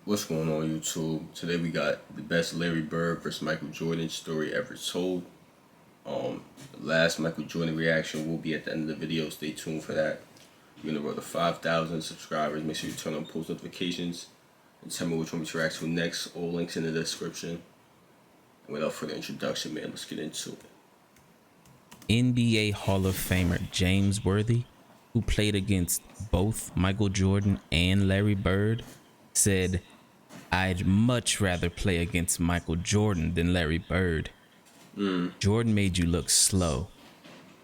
What's going on, YouTube? Today we got the best Larry Bird versus Michael Jordan story ever told. The last Michael Jordan reaction will be at the end of the video. Stay tuned for that. We're gonna roll to 5,000 subscribers. Make sure you turn on post notifications and tell me which one we should react to next. All links in the description. And without further introduction, man, let's get into it. NBA Hall of Famer James Worthy, who played against both Michael Jordan and Larry Bird, said, "I'd much rather play against Michael Jordan than Larry Bird. Jordan made you look slow,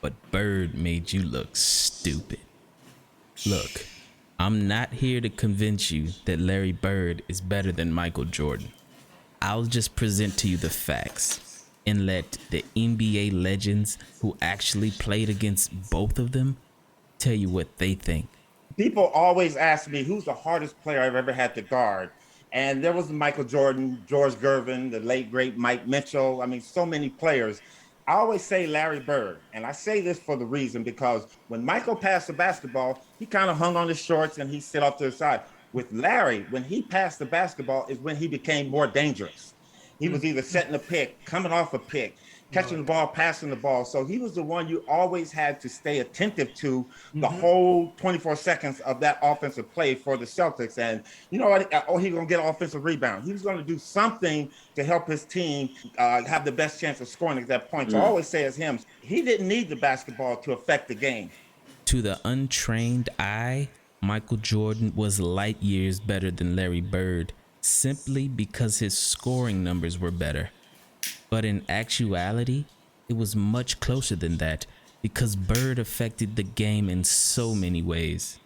but Bird made you look stupid. Look, I'm not here to convince you that Larry Bird is better than Michael Jordan. I'll just present to you the facts and let the NBA legends who actually played against both of them tell you what they think." People always ask me who's the hardest player I've ever had to guard. And there was Michael Jordan, George Gervin, the late, great Mike Mitchell. I mean, so many players. I always say Larry Bird. And I say this for the reason because when Michael passed the basketball, he kind of hung on his shorts and he sit off to the side. With Larry, when he passed the basketball is when he became more dangerous. He was either setting a pick, coming off a pick, catching the ball, passing the ball. So he was the one you always had to stay attentive to the whole 24 seconds of that offensive play for the Celtics. And you know what? Oh, he's going to get an offensive rebound. He was going to do something to help his team have the best chance of scoring at that point. So I always say as him, he didn't need the basketball to affect the game. To the untrained eye, Michael Jordan was light years better than Larry Bird simply because his scoring numbers were better. But in actuality, it was much closer than that because Bird affected the game in so many ways.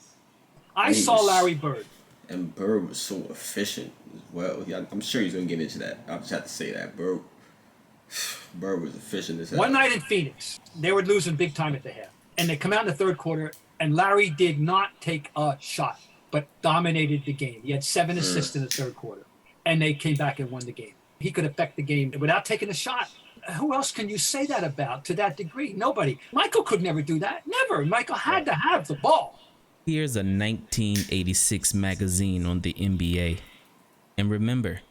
I saw Larry Bird. And Bird was so efficient as well. Yeah, I'm sure he's going to get into that. I just have to say that. Bird was efficient as hell. One night in Phoenix, they were losing big time at the half. And they come out in the third quarter, and Larry did not take a shot, but dominated the game. He had 7 assists in the third quarter. And they came back and won the game. He could affect the game without taking a shot. Who else can you say that about to that degree? Nobody. Michael could never do that. Never. Michael had to have the ball. Here's a 1986 magazine on the NBA. And remember,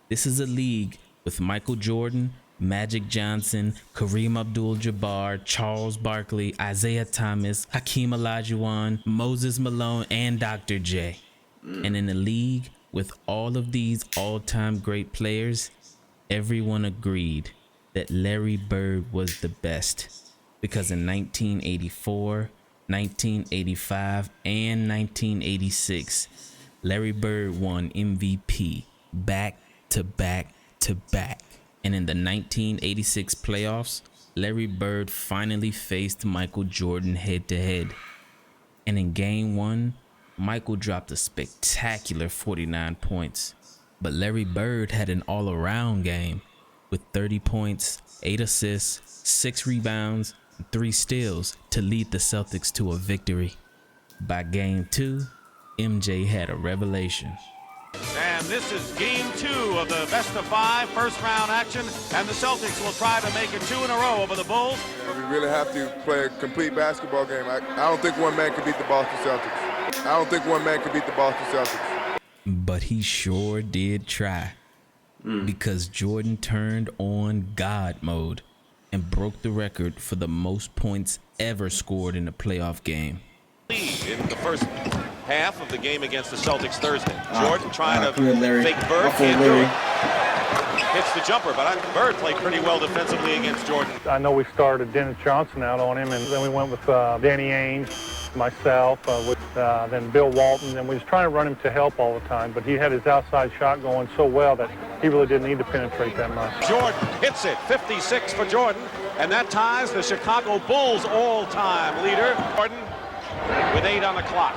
this is a league with Michael Jordan, Magic Johnson, Kareem Abdul-Jabbar, Charles Barkley, Isaiah Thomas, Hakeem Olajuwon, Moses Malone, and Dr. J. And in a league with all of these all-time great players, everyone agreed that Larry Bird was the best because in 1984, 1985, and 1986, Larry Bird won MVP back to back to back. And in the 1986 playoffs, Larry Bird finally faced Michael Jordan head to head. And in game 1, Michael dropped a spectacular 49 points. But Larry Bird had an all-around game with 30 points, 8 assists, 6 rebounds, and 3 steals to lead the Celtics to a victory. By game 2, MJ had a revelation. And this is game 2 of the best-of-5 first-round action, and the Celtics will try to make it 2 in a row over the Bulls. We really have to play a complete basketball game. I don't think one man can beat the Boston Celtics. I don't think one man can beat the Boston Celtics. But he sure did try, because Jordan turned on God mode and broke the record for the most points ever scored in a playoff game. Lead in the first half of the game against the Celtics Thursday. Jordan trying to Larry. fake Bird, can't do it. Hits the jumper, but Bird played pretty well defensively against Jordan. I know we started Dennis Johnson out on him, and then we went with Danny Ainge, myself, then Bill Walton, and we was trying to run him to help all the time, but he had his outside shot going so well that he really didn't need to penetrate that much. Jordan hits it, 56 for Jordan, and that ties the Chicago Bulls all-time leader. Jordan with 8 on the clock.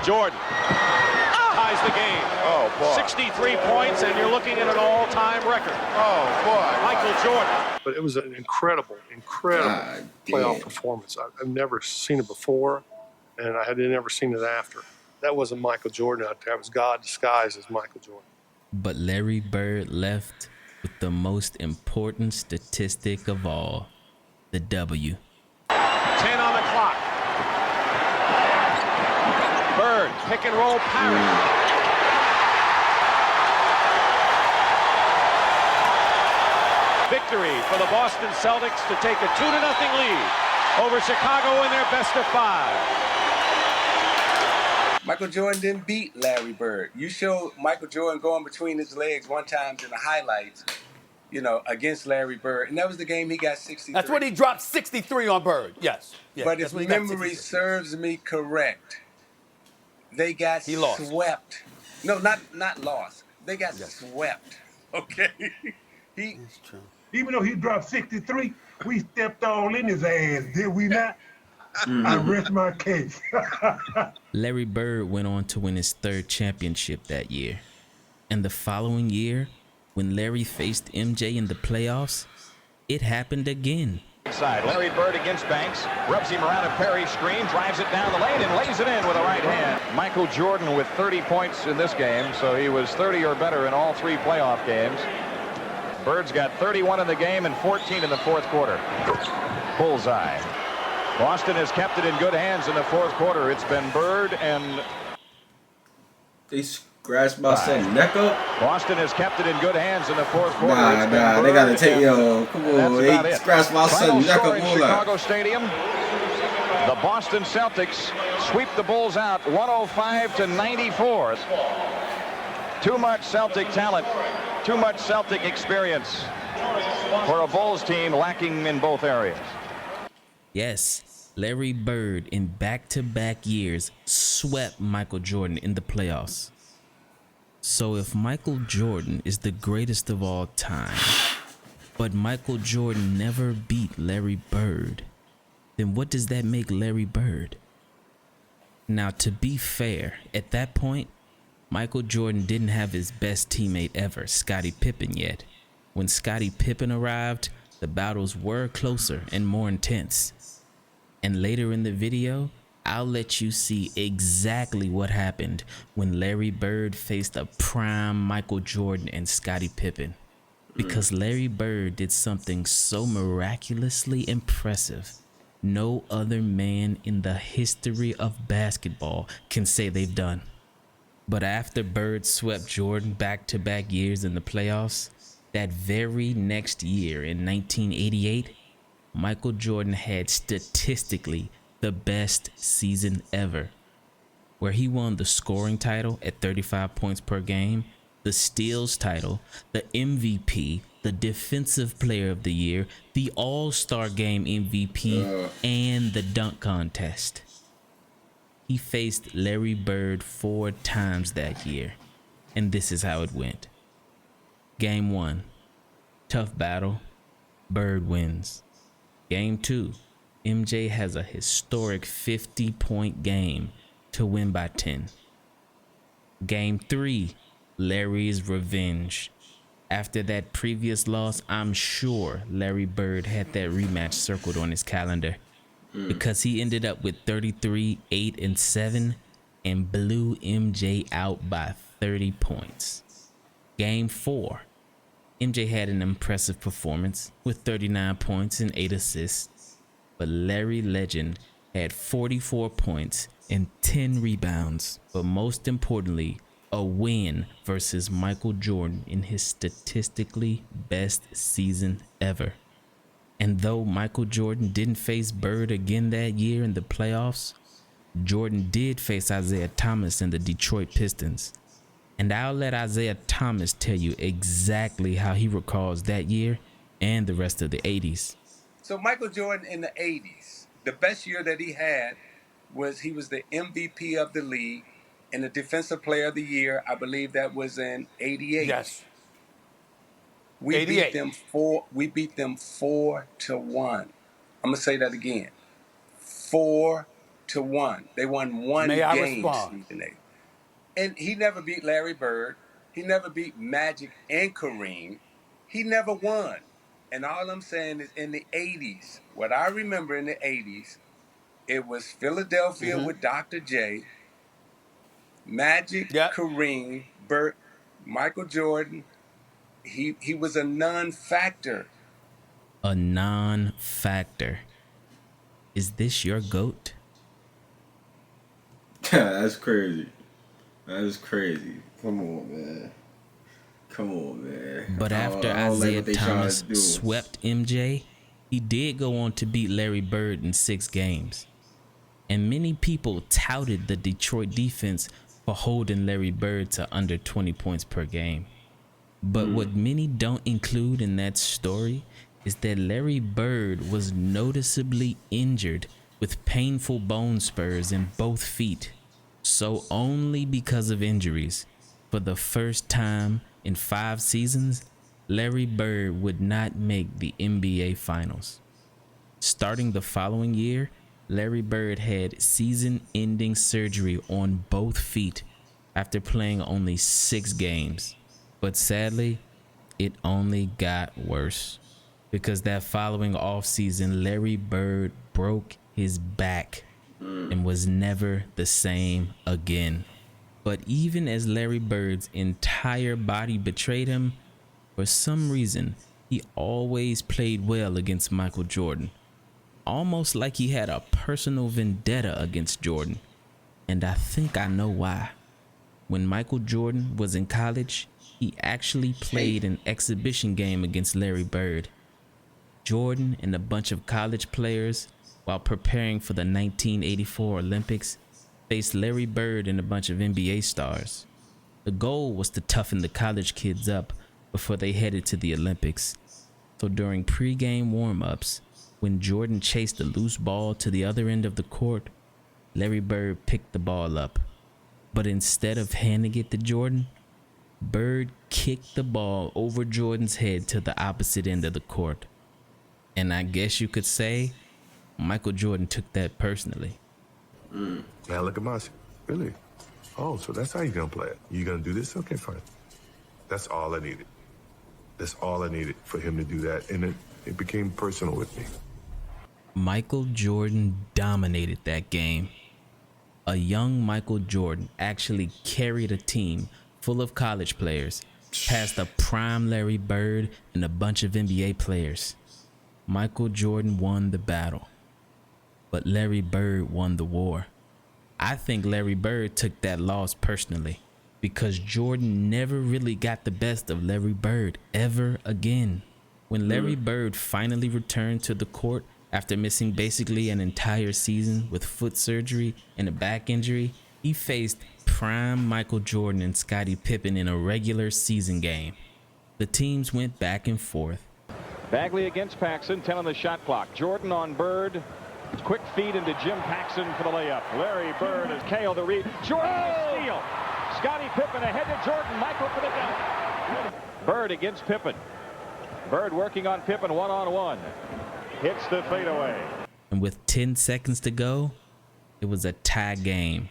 Jordan ties the game. Oh, boy. 63 points, and you're looking at an all-time record. Oh, boy. Michael Jordan. But it was an incredible playoff performance. I've never seen it before, and I had never seen it after. That wasn't Michael Jordan out there. It was God disguised as Michael Jordan. But Larry Bird left with the most important statistic of all, the W. 10 on the clock. Bird, pick and roll parry. for the Boston Celtics to take a 2-0 lead over Chicago in their best of 5. Michael Jordan didn't beat Larry Bird. You showed Michael Jordan going between his legs one time in the highlights, against Larry Bird. And that was the game he got 63. That's when he dropped 63 on Bird. Yes. But if memory serves me correct, they got swept. No, not lost. They got swept. Okay? That's true. Even though he dropped 63, we stepped all in his ass, did we not? I rest my case. Larry Bird went on to win his 3rd championship that year. And the following year, when Larry faced MJ in the playoffs, it happened again. Side. Larry Bird against Banks, rubs him around a Perry screen, drives it down the lane, and lays it in with a right hand. Michael Jordan with 30 points in this game, so he was 30 or better in all 3 playoff games. Bird's got 31 in the game and 14 in the 4th quarter. Bullseye. Boston has kept it in good hands in the 4th quarter. It's been Bird and... They scratched my son neck up. Boston has kept it in good hands in the 4th quarter. Nah, they gotta take come on. They scratched my son neck up. Chicago Stadium. The Boston Celtics sweep the Bulls out 105-94. Too much Celtic talent, too much Celtic experience for a Bulls team lacking in both areas. Yes, Larry Bird in back-to-back years swept Michael Jordan in the playoffs. So if Michael Jordan is the greatest of all time, but Michael Jordan never beat Larry Bird, then what does that make Larry Bird? Now, to be fair, at that point, Michael Jordan didn't have his best teammate ever, Scottie Pippen, yet. When Scottie Pippen arrived, the battles were closer and more intense. And later in the video, I'll let you see exactly what happened when Larry Bird faced a prime Michael Jordan and Scottie Pippen. Because Larry Bird did something so miraculously impressive, no other man in the history of basketball can say they've done. But after Bird swept Jordan back-to-back years in the playoffs, that very next year in 1988, Michael Jordan had statistically the best season ever, where he won the scoring title at 35 points per game, the steals title, the MVP, the defensive player of the year, the All-Star Game MVP, and the dunk contest. He faced Larry Bird 4 times that year, and this is how it went. Game 1, tough battle, Bird wins. Game 2, MJ has a historic 50-point game to win by 10. Game 3, Larry's revenge. After that previous loss, I'm sure Larry Bird had that rematch circled on his calendar because he ended up with 33, 8, and 7 and blew MJ out by 30 points. Game 4, MJ had an impressive performance with 39 points and 8 assists, but Larry Legend had 44 points and 10 rebounds, but most importantly, a win versus Michael Jordan in his statistically best season ever. And though Michael Jordan didn't face Bird again that year in the playoffs, Jordan did face Isaiah Thomas and the Detroit Pistons. And I'll let Isaiah Thomas tell you exactly how he recalls that year and the rest of the 80s. So Michael Jordan in the 80s, the best year that he had was he was the MVP of the league and the defensive player of the year. I believe that was in 88. Yes. We 88. beat them 4-1. I'm gonna say that again. 4-1. They won one May I game. respond? And he never beat Larry Bird. He never beat Magic and Kareem. He never won. And all I'm saying is in the 80s, what I remember in the 80s, it was Philadelphia with Dr. J, Magic, Kareem, Bird, Michael Jordan. He was a non-factor. A non-factor. Is this your GOAT? That's crazy. That is crazy. Come on, man. Come on, man. But after I don't like Isaiah what they trying Thomas to do. swept MJ, he did go on to beat Larry Bird in 6 games. And many people touted the Detroit defense for holding Larry Bird to under 20 points per game. But what many don't include in that story is that Larry Bird was noticeably injured with painful bone spurs in both feet. So only because of injuries, for the first time in 5 seasons, Larry Bird would not make the NBA Finals. Starting the following year, Larry Bird had season-ending surgery on both feet after playing only 6 games. But sadly, it only got worse, because that following offseason, Larry Bird broke his back and was never the same again. But even as Larry Bird's entire body betrayed him, for some reason, he always played well against Michael Jordan. Almost like he had a personal vendetta against Jordan. And I think I know why. When Michael Jordan was in college, he actually played an exhibition game against Larry Bird. Jordan and a bunch of college players, while preparing for the 1984 Olympics, faced Larry Bird and a bunch of NBA stars. The goal was to toughen the college kids up before they headed to the Olympics. So during pre-game warm-ups, when Jordan chased the loose ball to the other end of the court, Larry Bird picked the ball up. But instead of handing it to Jordan, Bird kicked the ball over Jordan's head to the opposite end of the court. And I guess you could say Michael Jordan took that personally. Now look at my really. Oh, so that's how you're gonna play it. You gonna do this? Okay, fine. That's all I needed. That's all I needed for him to do that, and it became personal with me. Michael Jordan dominated that game. A young Michael Jordan actually carried a team full of college players past a prime Larry Bird and a bunch of NBA players. Michael Jordan won the battle, but Larry Bird won the war. I think Larry Bird took that loss personally, because Jordan never really got the best of Larry Bird ever again. When Larry Bird finally returned to the court after missing basically an entire season with foot surgery and a back injury, he faced prime Michael Jordan and Scottie Pippen in a regular season game. The teams went back and forth. Bagley against Paxson, 10 on the shot clock. Jordan on Bird. Quick feed into Jim Paxson for the layup. Larry Bird has KO'd the read. Jordan the steal. Scottie Pippen ahead to Jordan. Michael for the dunk. Bird against Pippen. Bird working on Pippen one-on-one. Hits the fadeaway. And with 10 seconds to go, it was a tie game.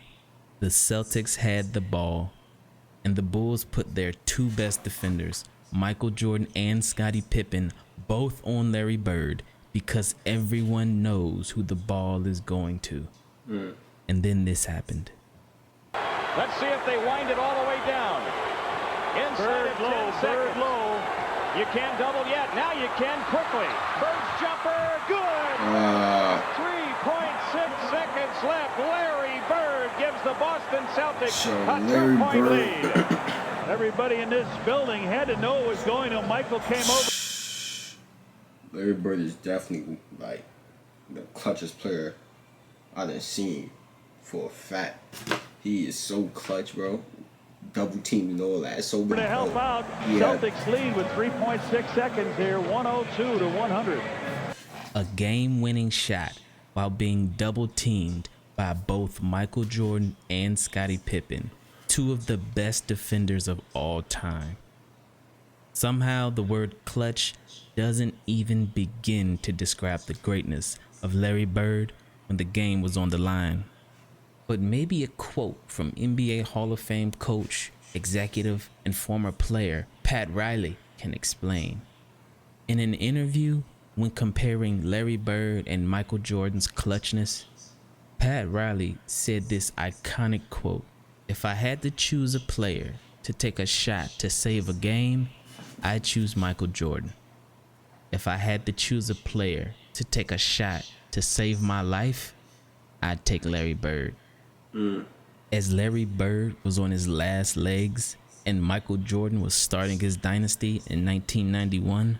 The Celtics had the ball, and the Bulls put their 2 best defenders, Michael Jordan and Scottie Pippen, both on Larry Bird, because everyone knows who the ball is going to. And then this happened. Let's see if they wind it all the way down. Inside of 10 seconds. Bird low. You can't double yet. Now you can quickly. Bird's jumper, good. 3.6 seconds left. Larry Bird gives the Boston Celtics a 2-point lead. Everybody in this building had to know it was going till Michael came over. Larry Bird is definitely like the clutchest player I done seen for a fact. He is so clutch, bro. Double team and all that. So to help out, Celtics lead with 3.6 seconds here, 102 to 100. A game-winning shot while being double teamed by both Michael Jordan and Scottie Pippen, 2 of the best defenders of all time. Somehow the word clutch doesn't even begin to describe the greatness of Larry Bird when the game was on the line. But maybe a quote from NBA Hall of Fame coach, executive, and former player Pat Riley can explain. In an interview, when comparing Larry Bird and Michael Jordan's clutchness, Pat Riley said this iconic quote: "If I had to choose a player to take a shot to save a game, I'd choose Michael Jordan. If I had to choose a player to take a shot to save my life, I'd take Larry Bird." As Larry Bird was on his last legs, and Michael Jordan was starting his dynasty in 1991,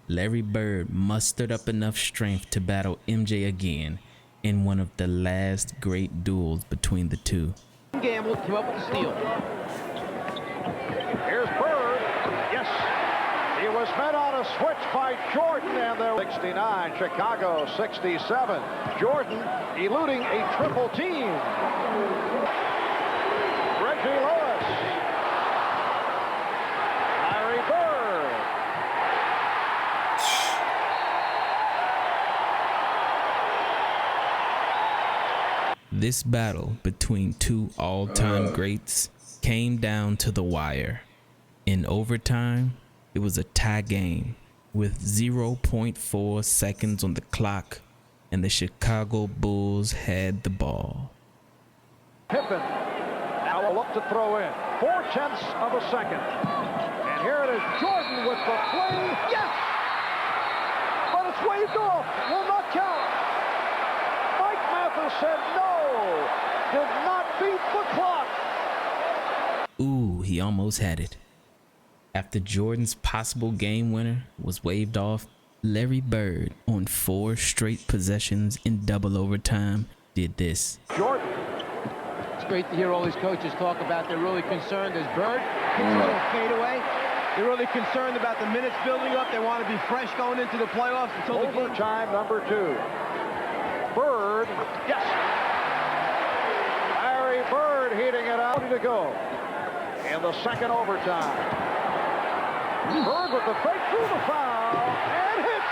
Larry Bird mustered up enough strength to battle MJ again in one of the last great duels between the two. Gamble came up with the steal. Here's Bird. Yes. He was met on a switch by Jordan, and there 69, Chicago 67. Jordan eluding a triple team. Reggie Lewis. Larry Bird. This battle between two all-time greats came down to the wire. In overtime, it was a tie game with 0.4 seconds on the clock, and the Chicago Bulls had the ball. Pippen now will look to throw in. 0.4 of a second. And here it is, Jordan with the play. Yes! But it's waved off. Will not count. Mike Mathis said no. Did not beat the clock. Ooh, he almost had it. After Jordan's possible game winner was waved off, Larry Bird, on 4 straight possessions in double overtime, did this. Jordan. It's great to hear all these coaches talk about they're really concerned as Bird hits a little fadeaway. They're really concerned about the minutes building up. They want to be fresh going into the playoffs until the game. Overtime number 2. Bird. Yes. Larry Bird heating it out to go in the second overtime. Bird with the fake through the foul and hits.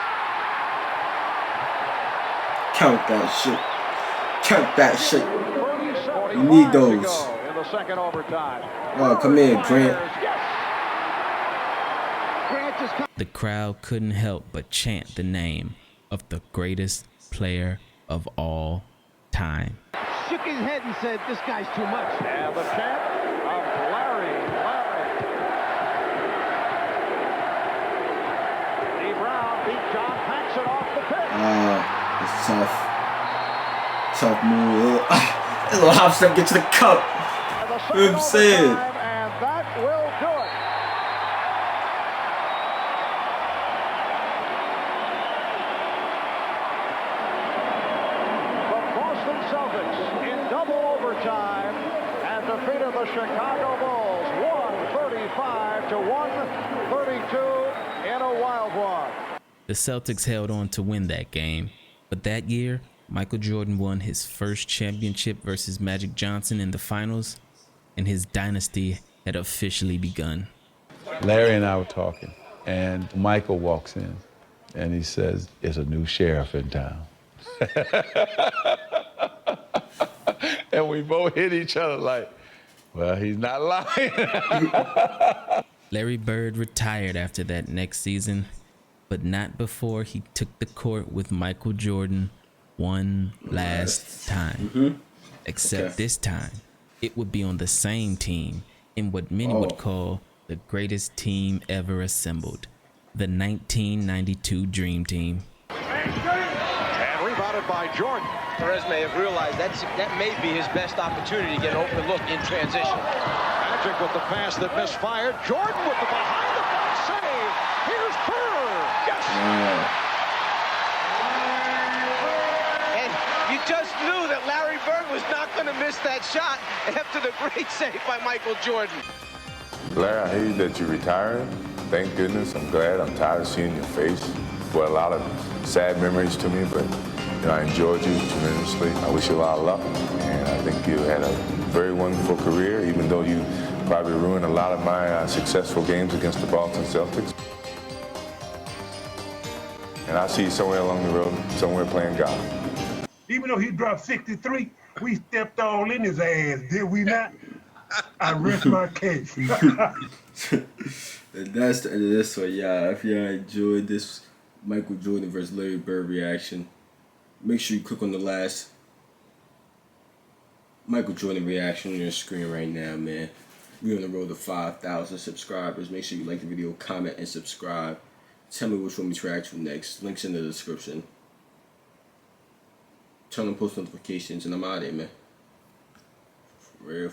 Count that shit. Count that shit. You need those. In the second overtime. Oh, come in, Grant. The crowd couldn't help but chant the name of the greatest player of all time. Shook his head and said, "This guy's too much." And the chant of Larry. Lee Brown beat John Paxson off the pitch. It's tough. Tough move. A little hop step, get to the cup. You know what I'm saying? And that will do it. The Boston Celtics in double overtime and defeated the Chicago Bulls 135 to 132 in a wild one. The Celtics held on to win that game, but that year, Michael Jordan won his first championship versus Magic Johnson in the finals, and his dynasty had officially begun. Larry and I were talking, and Michael walks in, and he says, "There's a new sheriff in town." And we both hit each other like, well, he's not lying. Larry Bird retired after that next season, but not before he took the court with Michael Jordan one last time. Except this time, it would be on the same team in what many would call the greatest team ever assembled, the 1992 Dream Team. And rebounded by Jordan. Perez may have realized that may be his best opportunity to get an open look in transition. Magic with the pass that misfired. Jordan with the behind the back save. Here's Bird. Yes. And you just knew that Larry Bird was not going to miss that shot after the great save by Michael Jordan. Larry, I hear that you're retiring. Thank goodness. I'm glad. I'm tired of seeing your face. Brought a lot of sad memories to me, but I enjoyed you tremendously. I wish you a lot of luck, and I think you had a very wonderful career, even though you probably ruined a lot of my successful games against the Boston Celtics. And I'll see you somewhere along the road, somewhere playing golf. Even though he dropped 63, we stepped all in his ass, did we not? I rest my case. That's the end of this one, y'all. If y'all enjoyed this Michael Jordan versus Larry Bird reaction, make sure you click on the last Michael Jordan reaction on your screen right now, man. We're on the road to 5,000 subscribers. Make sure you like the video, comment, and subscribe. Tell me which one we react to next. Links in the description. Turn on post notifications, and I'm out of here, man. For real.